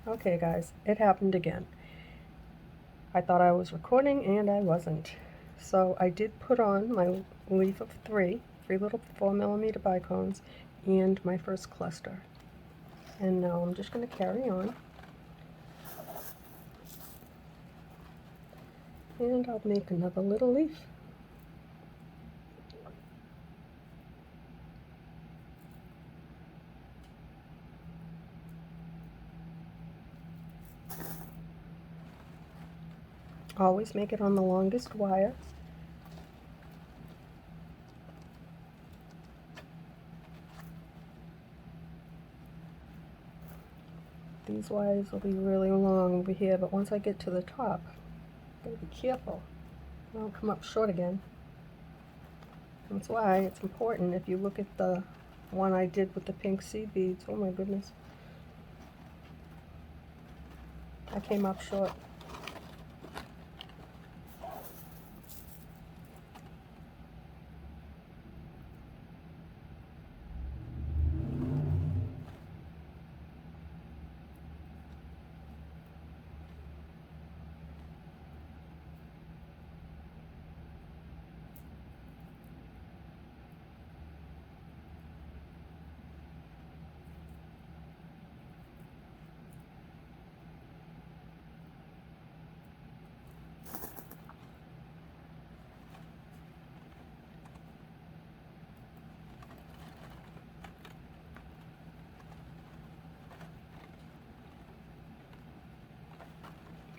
Okay guys, it happened again. I thought I was recording and I wasn't. So I did put on my leaf of three little 4mm bicones and my first cluster. And now I'm just going to carry on. And I'll make another little leaf. Always make it on the longest wire. These wires will be really long over here, but once I get to the top, gotta be careful. I'll come up short again. That's why it's important, if you look at the one I did with the pink seed beads, oh my goodness, I came up short.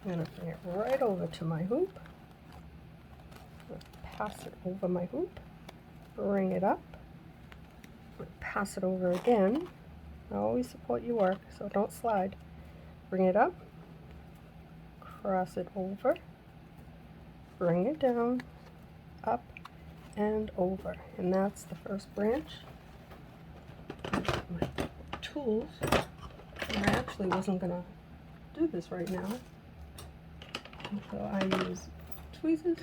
I'm going to bring it right over to my hoop. Pass it over my hoop. Bring it up. Pass it over again. Always support your work, so don't slide. Bring it up. Cross it over. Bring it down. Up and over. And that's the first branch. My tools. And I actually wasn't going to do this right now. So I use tweezers,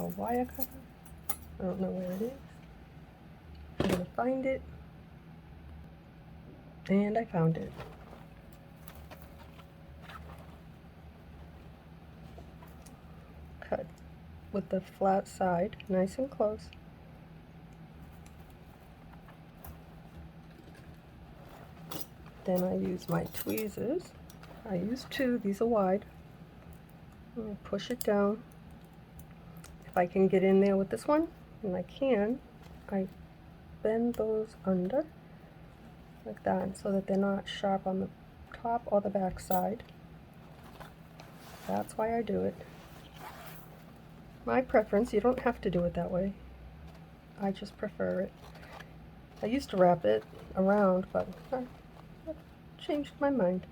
a wire cutter, I don't know where it is, I'm going to find it, and I found it. Cut with the flat side, nice and close. Then I use my tweezers. I use two, these are wide. I push it down. If I can get in there with this one, and I can, I bend those under like that so that they're not sharp on the top or the back side. That's why I do it. My preference, you don't have to do it that way. I just prefer it. I used to wrap it around, but I changed my mind.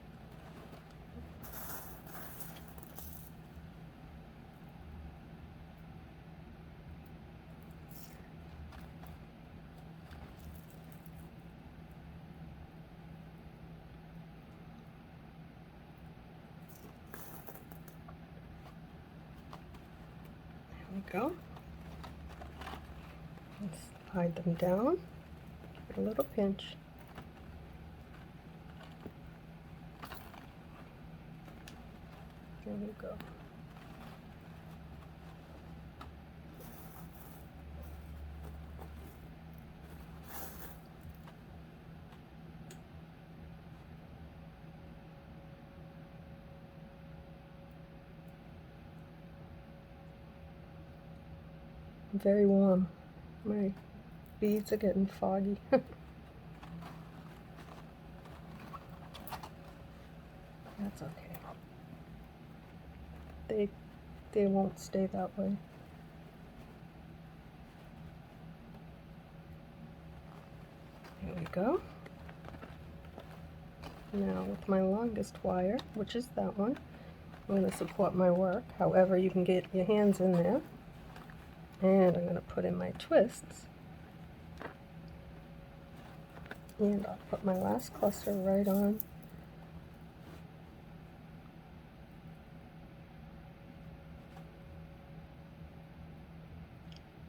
There we go. Slide them down. Give it a little pinch. There we go. Very warm. My beads are getting foggy. That's okay. They won't stay that way. There we go. Now with my longest wire, which is that one, I'm going to support my work. However, you can get your hands in there. And I'm going to put in my twists. And I'll put my last cluster right on.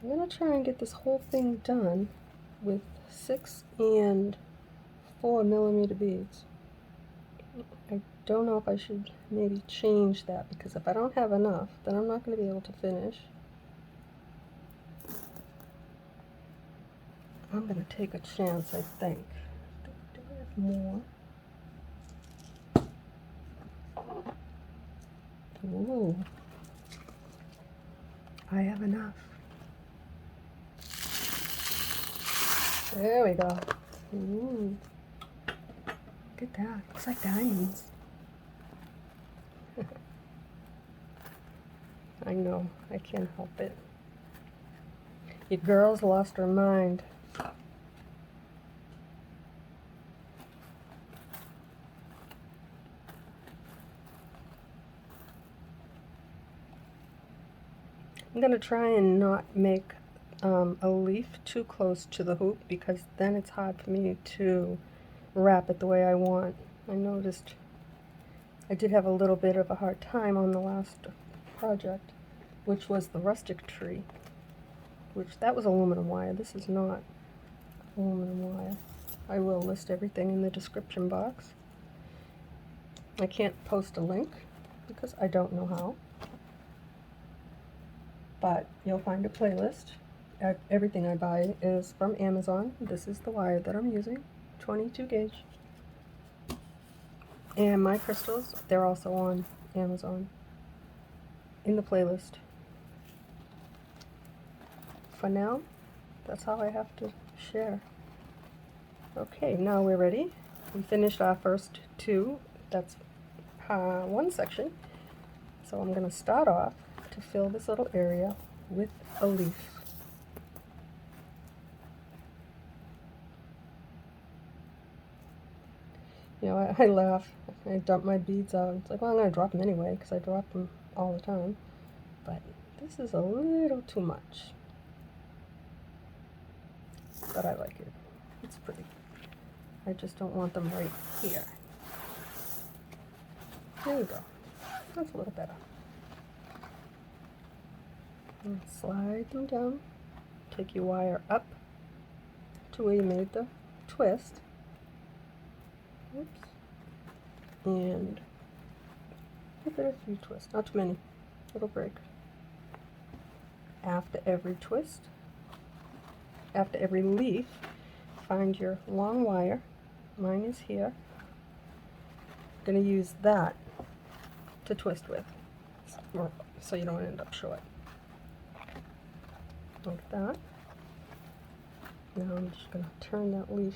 I'm going to try and get this whole thing done with 6 and 4mm beads. I don't know if I should maybe change that, because if I don't have enough, then I'm not going to be able to finish. I'm going to take a chance, I think. Do I have more? Ooh. I have enough. There we go. Ooh. Look at that. Looks like diamonds. I know. I can't help it. Your girl's lost her mind. I'm going to try and not make a leaf too close to the hoop, because then it's hard for me to wrap it the way I want. I noticed I did have a little bit of a hard time on the last project, which was the rustic tree, which that was aluminum wire. This is not aluminum wire. I will list everything in the description box. I can't post a link because I don't know how, but you'll find a playlist. Everything I buy is from Amazon. This is the wire that I'm using, 22 gauge. And my crystals, they're also on Amazon in the playlist. For now, that's all I have to share. Okay, now we're ready. We finished our first two. That's one section. So I'm going to start off to fill this little area with a leaf. You know, I laugh. I dump my beads out. It's like, well, I'm going to drop them anyway, because I drop them all the time. But this is a little too much. But I like it. It's pretty. I just don't want them right here. There we go. That's a little better. And slide them down. Take your wire up to where you made the twist. Oops. And give it a few twists, not too many. It'll break. After every twist, after every leaf, find your long wire. Mine is here. I'm going to use that to twist with, so you don't end up short. Like that. Now I'm just going to turn that leaf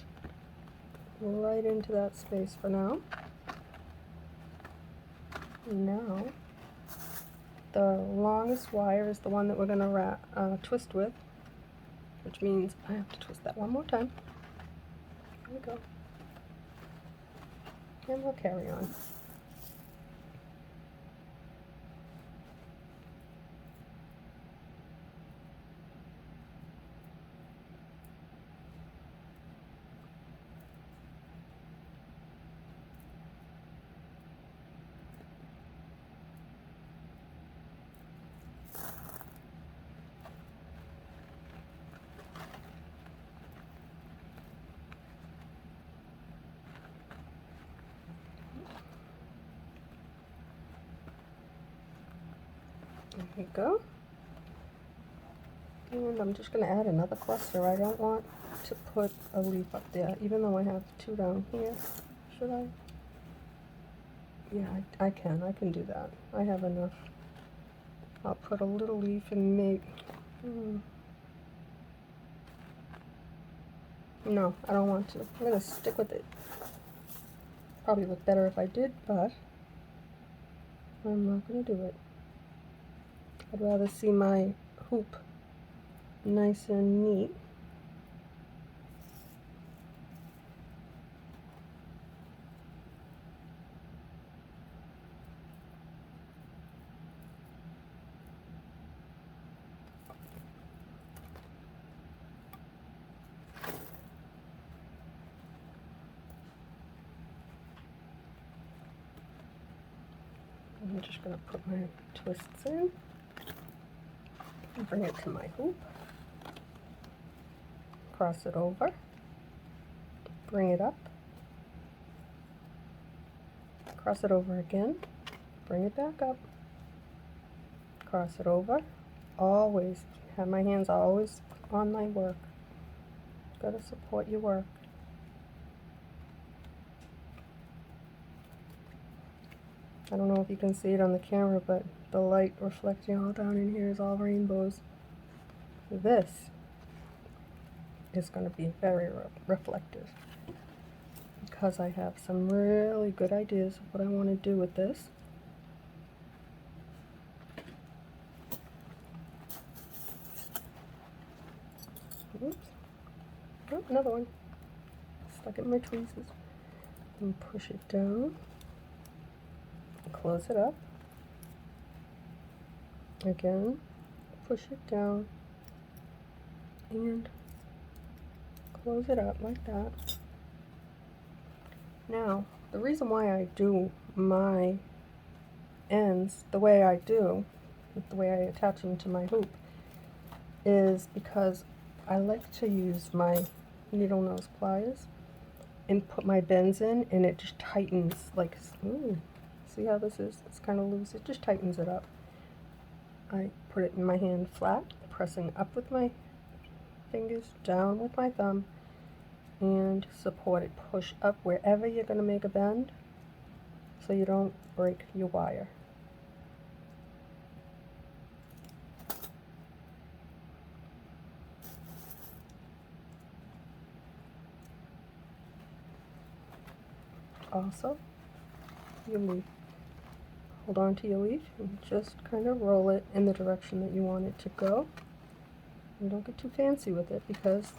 right into that space for now. Now, the longest wire is the one that we're going to twist with, which means I have to twist that one more time. There we go. And we'll carry on. There you go. And I'm just going to add another cluster. I don't want to put a leaf up there, even though I have two down here. Should I? Yeah, I can do that. I have enough. I'll put a little leaf and make... No, I don't want to. I'm going to stick with it. Probably look better if I did, but I'm not going to do it. I'd rather see my hoop nice and neat. I'm just going to put my twists in and bring it to my hoop, cross it over, bring it up, cross it over again, bring it back up, cross it over, always have my hands always on my work. Got to support your work. I don't know if you can see it on the camera, but the light reflecting all down in here is all rainbows. This is going to be very reflective because I have some really good ideas of what I want to do with this. Oops. Oh, another one. Stuck in my tweezers. And push it down. Close it up. Again, push it down. And close it up like that. Now, the reason why I do my ends the way I do, the way I attach them to my hoop, is because I like to use my needle nose pliers and put my bends in, and it just tightens, like, ooh, see how this is? It's kind of loose. It just tightens it up. I put it in my hand flat, pressing up with my fingers, down with my thumb, and support it. Push up wherever you're going to make a bend so you don't break your wire. Also, your leaf. Hold on to your leaf and just kind of roll it in the direction that you want it to go. And don't get too fancy with it because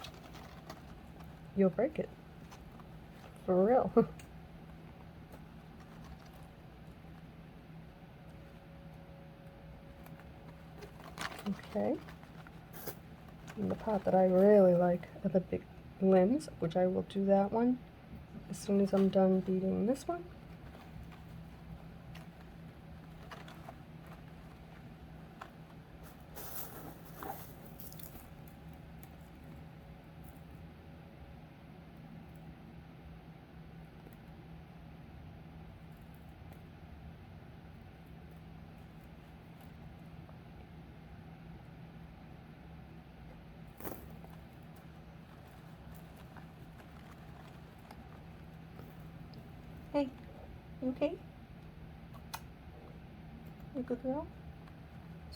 you'll break it. For real. Okay. And the part that I really like are the big limbs, which I will do that one as soon as I'm done beading this one. Hey, you okay? You good girl?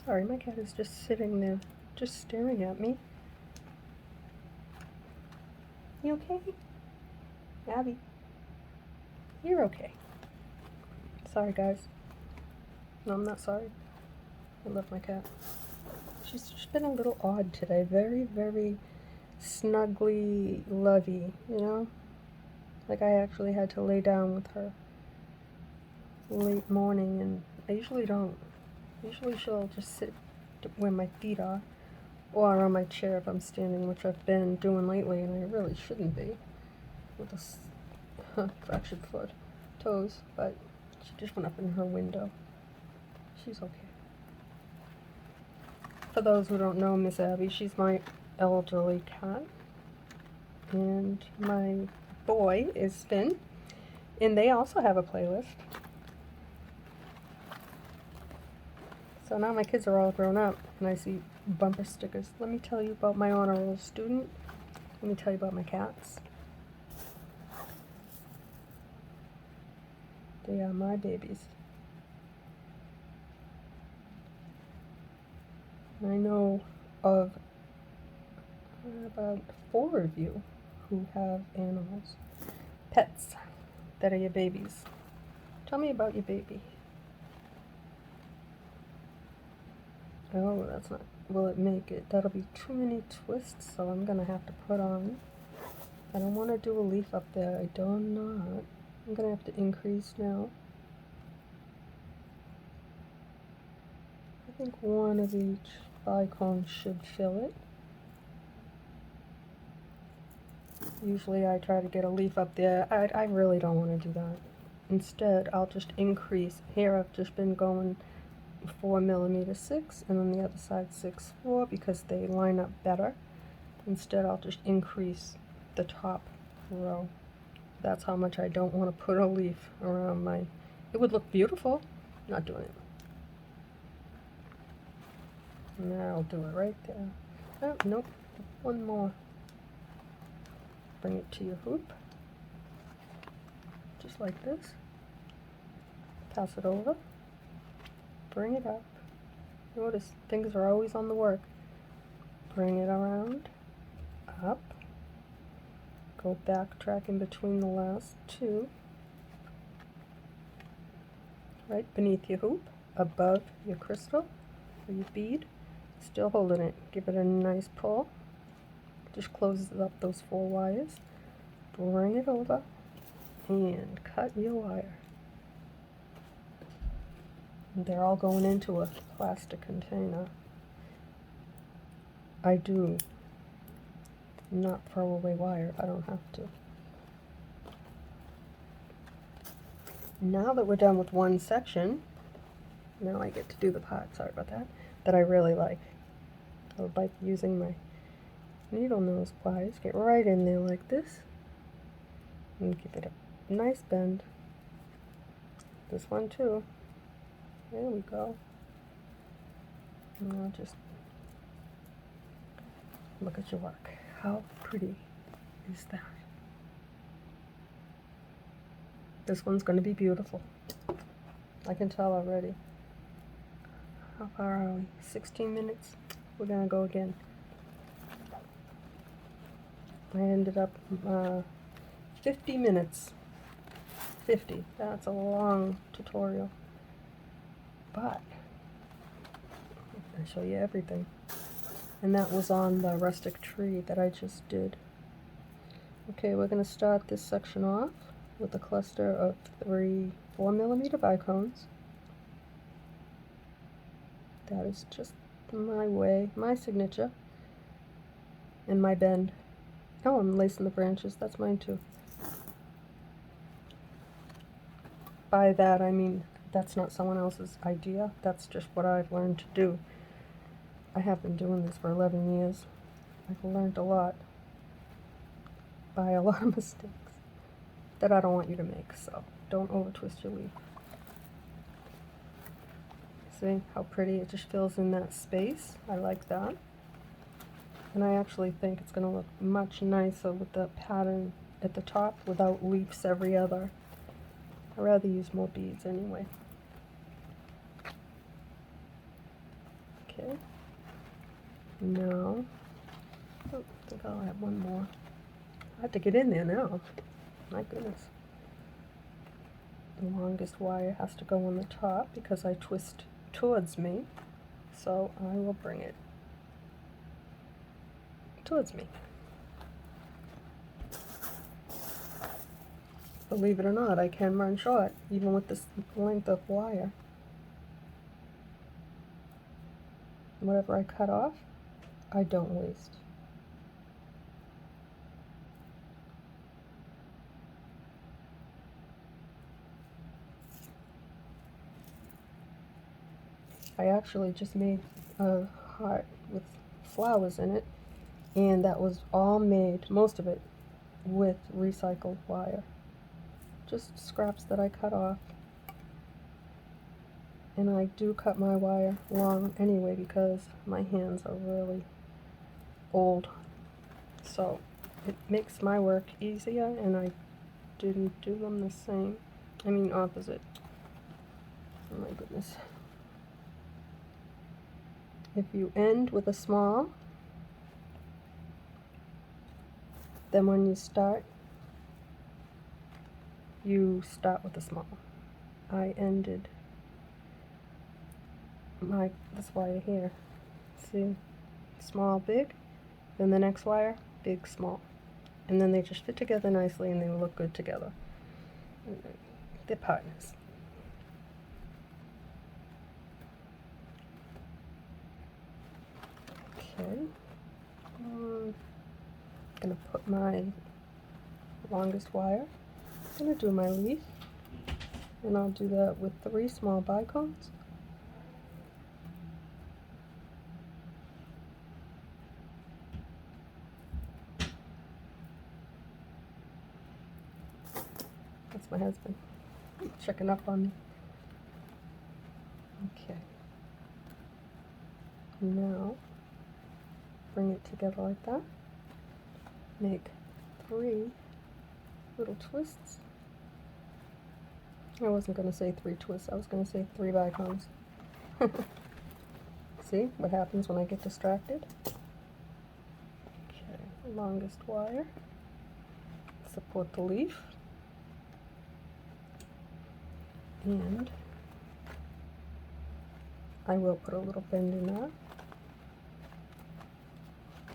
Sorry, my cat is just sitting there, just staring at me. You okay? Abby? You're okay. Sorry, guys. No, I'm not sorry. I love my cat. She's just been a little odd today. Very, very snuggly, lovey, you know? Like I actually had to lay down with her late morning, and I usually don't. Usually she'll just sit where my feet are, or on my chair if I'm standing, which I've been doing lately, and I really shouldn't be, with a fractured foot, toes, but she just went up in her window. She's okay. For those who don't know Miss Abby, she's my elderly cat, and my boy is Finn, and they also have a playlist. So now my kids are all grown up, and I see bumper stickers. Let me tell you about my honor roll student. Let me tell you about my cats. They are my babies. I know of about 4 of you who have animals, pets that are your babies. Tell me about your baby. Oh, that's not, will it make it? That'll be too many twists, so I'm gonna have to put on. I don't want to do a leaf up there. I do not. I'm gonna have to increase now. I think one of each bicone should fill it. Usually I try to get a leaf up there. I really don't want to do that. Instead, I'll just increase. Here I've just been going 4mm 6, and then the other side 6/4 because they line up better. Instead, I'll just increase the top row. That's how much I don't want to put a leaf around my It would look beautiful. Not doing it. Now I'll do it right there. Oh, nope. One more. Bring it to your hoop. Just like this. Pass it over. Bring it up. Notice fingers are always on the work. Bring it around. Up. Go backtrack in between the last two. Right beneath your hoop. Above your crystal or your bead. Still holding it. Give it a nice pull. Just closes up those 4 wires. Bring it over and cut your wire. And they're all going into a plastic container. I do not throw away wire. I don't have to. Now that we're done with one section, now I get to do the part, sorry about that I really like. By using my needle nose pliers, get right in there like this, and give it a nice bend. This one too. There we go. And I'll just look at your work. How pretty is that? This one's going to be beautiful. I can tell already. How far are we? 16 minutes? We're going to go again. I ended up 50 minutes. 50. That's a long tutorial. But I show you everything. And that was on the rustic tree that I just did. Okay, we're going to start this section off with a cluster of 3 4mm bicones. That is just my way, my signature, and my bend. Oh, I'm lacing the branches. That's mine too. By that I mean that's not someone else's idea. That's just what I've learned to do. I have been doing this for 11 years. I've learned a lot by a lot of mistakes that I don't want you to make, so don't over twist your leaf. See how pretty it just fills in that space? I like that. And I actually think it's going to look much nicer with the pattern at the top without leaves every other. I'd rather use more beads anyway. Okay. Now, oh, I think I'll have one more. I have to get in there now. My goodness. The longest wire has to go on the top because I twist towards me. So I will bring it towards me. Believe it or not, I can run short, even with this length of wire. Whatever I cut off, I don't waste. I actually just made a heart with flowers in it, and that was all made, most of it, with recycled wire. Just scraps that I cut off. And I do cut my wire long anyway because my hands are really old. So it makes my work easier, and I didn't do them the same. I mean opposite. Oh my goodness. If you end with a small, then when you start with a small. I ended this wire here. See? Small, big, then the next wire, big, small. And then they just fit together nicely and they look good together. They're partners. Okay. I'm gonna put my longest wire. I'm gonna do my leaf, and I'll do that with 3 small bicones. That's my husband. checking up on me. Okay. Now, bring it together like that. Make 3 little twists. I wasn't going to say 3 twists, I was going to say 3 bicones. See what happens when I get distracted? Okay, longest wire. Support the leaf. And I will put a little bend in that.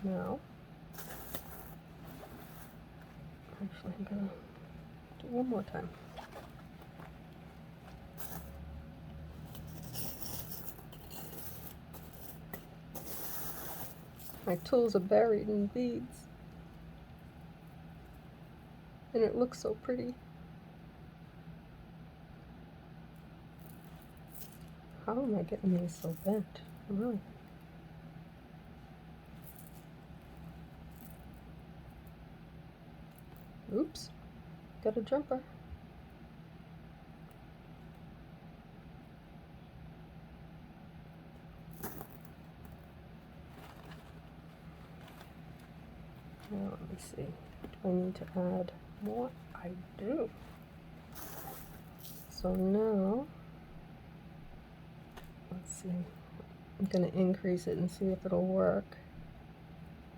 Now, actually I'm going to do one more time. My tools are buried in beads, and it looks so pretty. How am I getting these so bent? Really? Oops, got a jumper. Now let me see. Do I need to add more? I do. So now, let's see. I'm going to increase it and see if it'll work.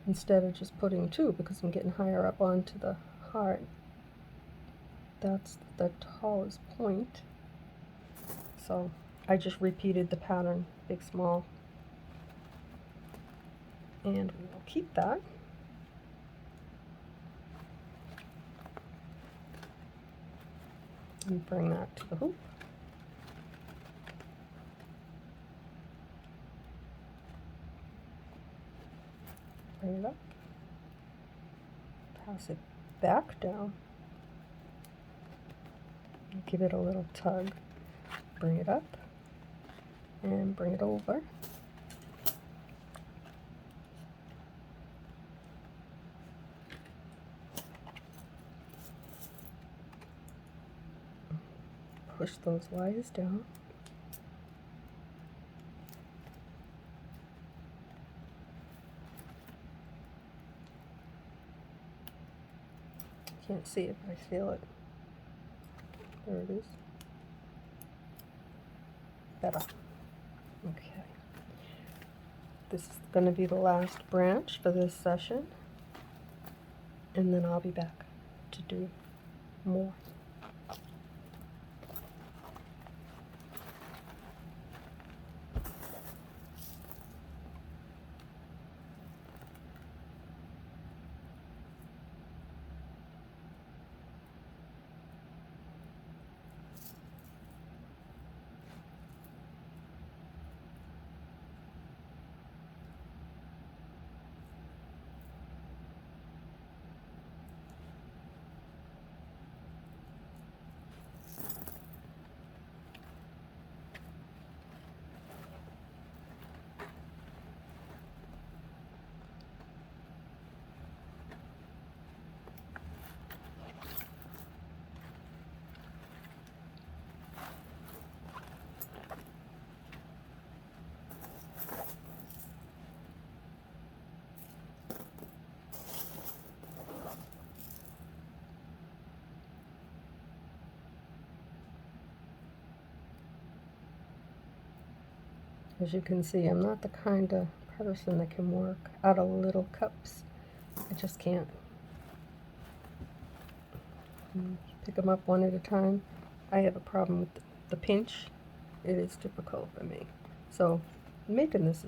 Instead of just putting 2, because I'm getting higher up onto the heart. That's the tallest point. So I just repeated the pattern, big, small. And we'll keep that. And bring that to the hoop. Bring it up. Pass it back down. Give it a little tug. Bring it up. And bring it over. Push those wires down. Can't see it, but I feel it. There it is. Better. Okay. This is going to be the last branch for this session. And then I'll be back to do more. As you can see, I'm not the kind of person that can work out of little cups. I just can't. Pick them up one at a time. I have a problem with the pinch. It is difficult for me. So making this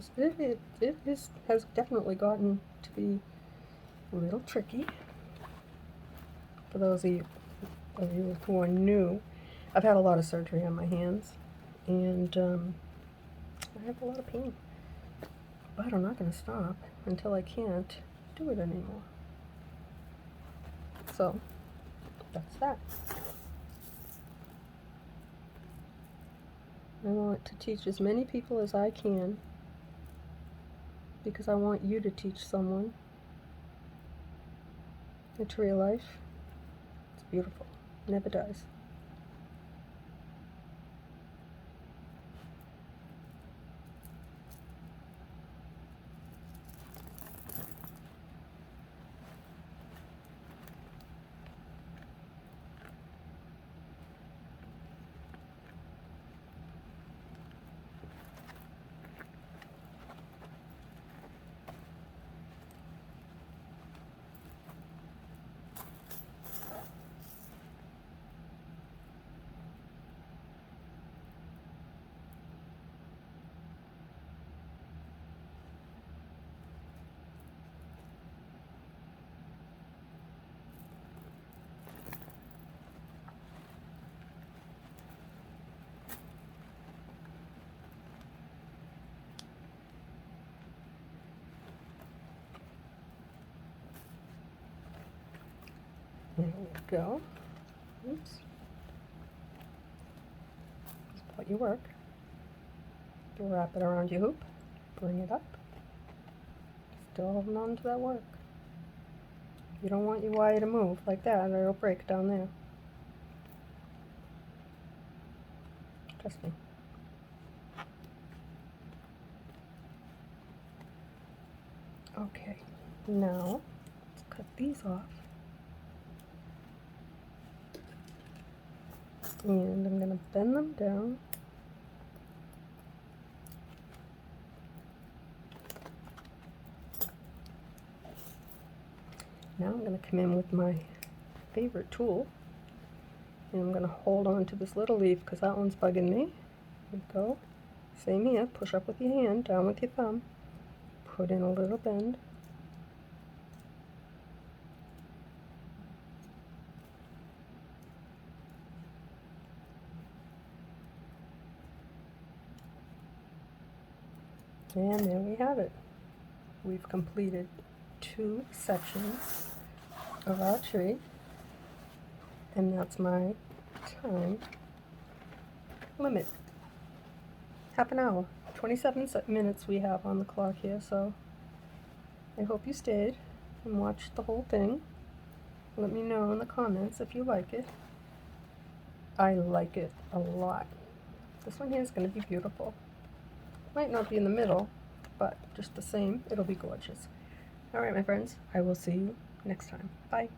has definitely gotten to be a little tricky. For those of you who are new, I've had a lot of surgery on my hands, and I have a lot of pain. But I'm not going to stop until I can't do it anymore. So that's that. I want to teach as many people as I can, because I want you to teach someone. A tree of life, it's beautiful, never dies. There we go. Oops. Just put your work. Wrap it around your hoop. Bring it up. Still holding on to that work. You don't want your wire to move like that or it'll break down there. Trust me. Okay, now let's cut these off. And I'm going to bend them down. Now I'm going to come in with my favorite tool, and I'm going to hold on to this little leaf because that one's bugging me. There we go. Same here, push up with your hand, down with your thumb, put in a little bend. And there we have it. We've completed 2 sections of our tree, and that's my time limit. Half an hour, 27 minutes we have on the clock here, so I hope you stayed and watched the whole thing. Let me know in the comments if you like it. I like it a lot. This one here is going to be beautiful. Might not be in the middle, but just the same, it'll be gorgeous. Alright, my friends, I will see you next time. Bye.